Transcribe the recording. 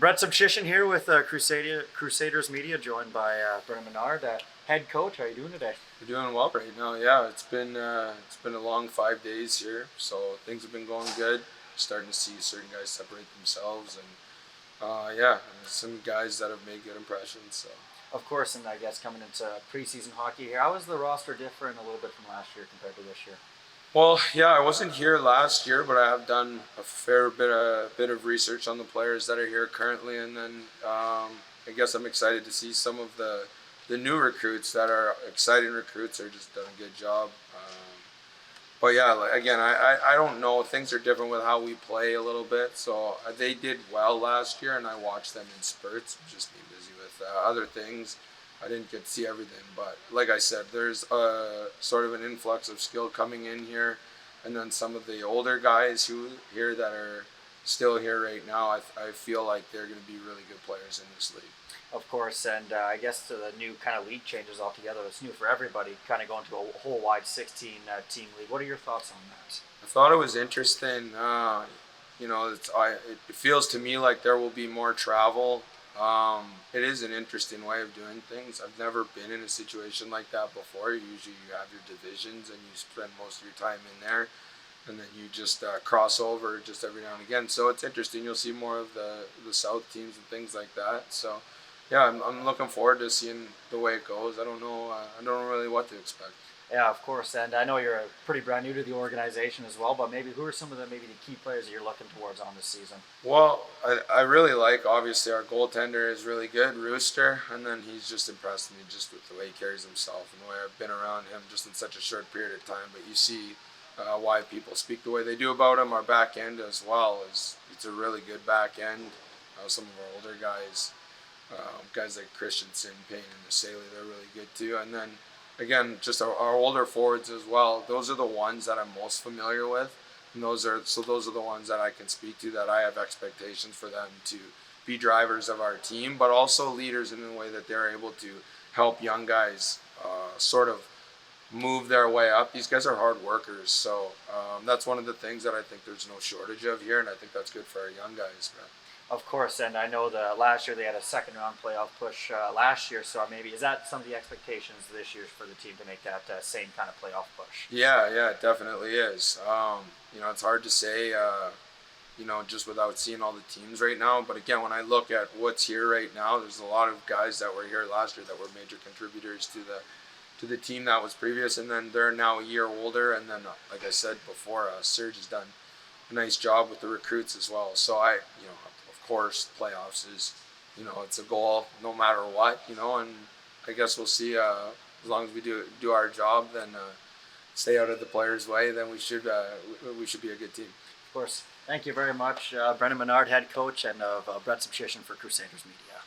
Sobchyshyn here with Crusaders Media, joined by Brennan Menard, head coach. How are you doing today? We're doing well right now. Yeah, it's been a long 5 days here, so things have been going good. Starting to see certain guys separate themselves, and yeah, some guys that have made good impressions. So. Of course, and I guess coming into preseason hockey here, how is the roster different a little bit from last year compared to this year? Well, yeah, I wasn't here last year, but I have done a fair bit of research on the players that are here currently, and then I guess I'm excited to see some of the new recruits that are exciting recruits. Are just done a good job. But yeah, again, I don't know. Things are different with how we play a little bit. So they did well last year, and I watched them in spurts. Just being busy with other things. I didn't get to see everything, but like I said, there's a sort of an influx of skill coming in here, and then some of the older guys that are still here right now. I feel like they're going to be really good players in this league. Of course, and I guess to the new kind of league changes altogether. It's new for everybody, kind of going to a whole wide 16 team league. What are your thoughts on that? I thought it was interesting. It feels to me like there will be more travel. It is an interesting way of doing things. I've never been in a situation like that before. Usually you have your divisions and you spend most of your time in there, and then you just cross over just every now and again. So it's interesting. You'll see more of the South teams and things like that. So yeah, I'm looking forward to seeing the way it goes. I don't know. I don't know really what to expect. Yeah, of course, and I know you're pretty brand new to the organization as well. But maybe who are some of the key players that you're looking towards on this season? Well, I really like, obviously, our goaltender is really good, Rooster, and then he's just impressed me just with the way he carries himself and the way I've been around him just in such a short period of time. But you see why people speak the way they do about him. Our back end as well it's a really good back end. Some of our older guys, guys like Christensen, Payne, and Masaley, they're really good too. And then again, just our older forwards as well. Those are the ones that I'm most familiar with, and those are the ones that I can speak to. That I have expectations for them to be drivers of our team, but also leaders in the way that they're able to help young guys sort of move their way up. These guys are hard workers, so that's one of the things that I think there's no shortage of here, and I think that's good for our young guys. Man. Of course, and I know that last year they had a second round playoff push last year, so maybe is that some of the expectations this year for the team to make that same kind of playoff push? Yeah, it definitely is. It's hard to say, just without seeing all the teams right now. But again, when I look at what's here right now, there's a lot of guys that were here last year that were major contributors to the team that was previous, and then they're now a year older. And then, like I said before, Serge has done a nice job with the recruits as well. So of course, playoffs is, it's a goal no matter what, and I guess we'll see. As long as we do our job, then stay out of the players' way, then we should be a good team. Of course. Thank you very much, Brennan Menard, head coach, and of Brett Sobchyshyn for Crusaders Media.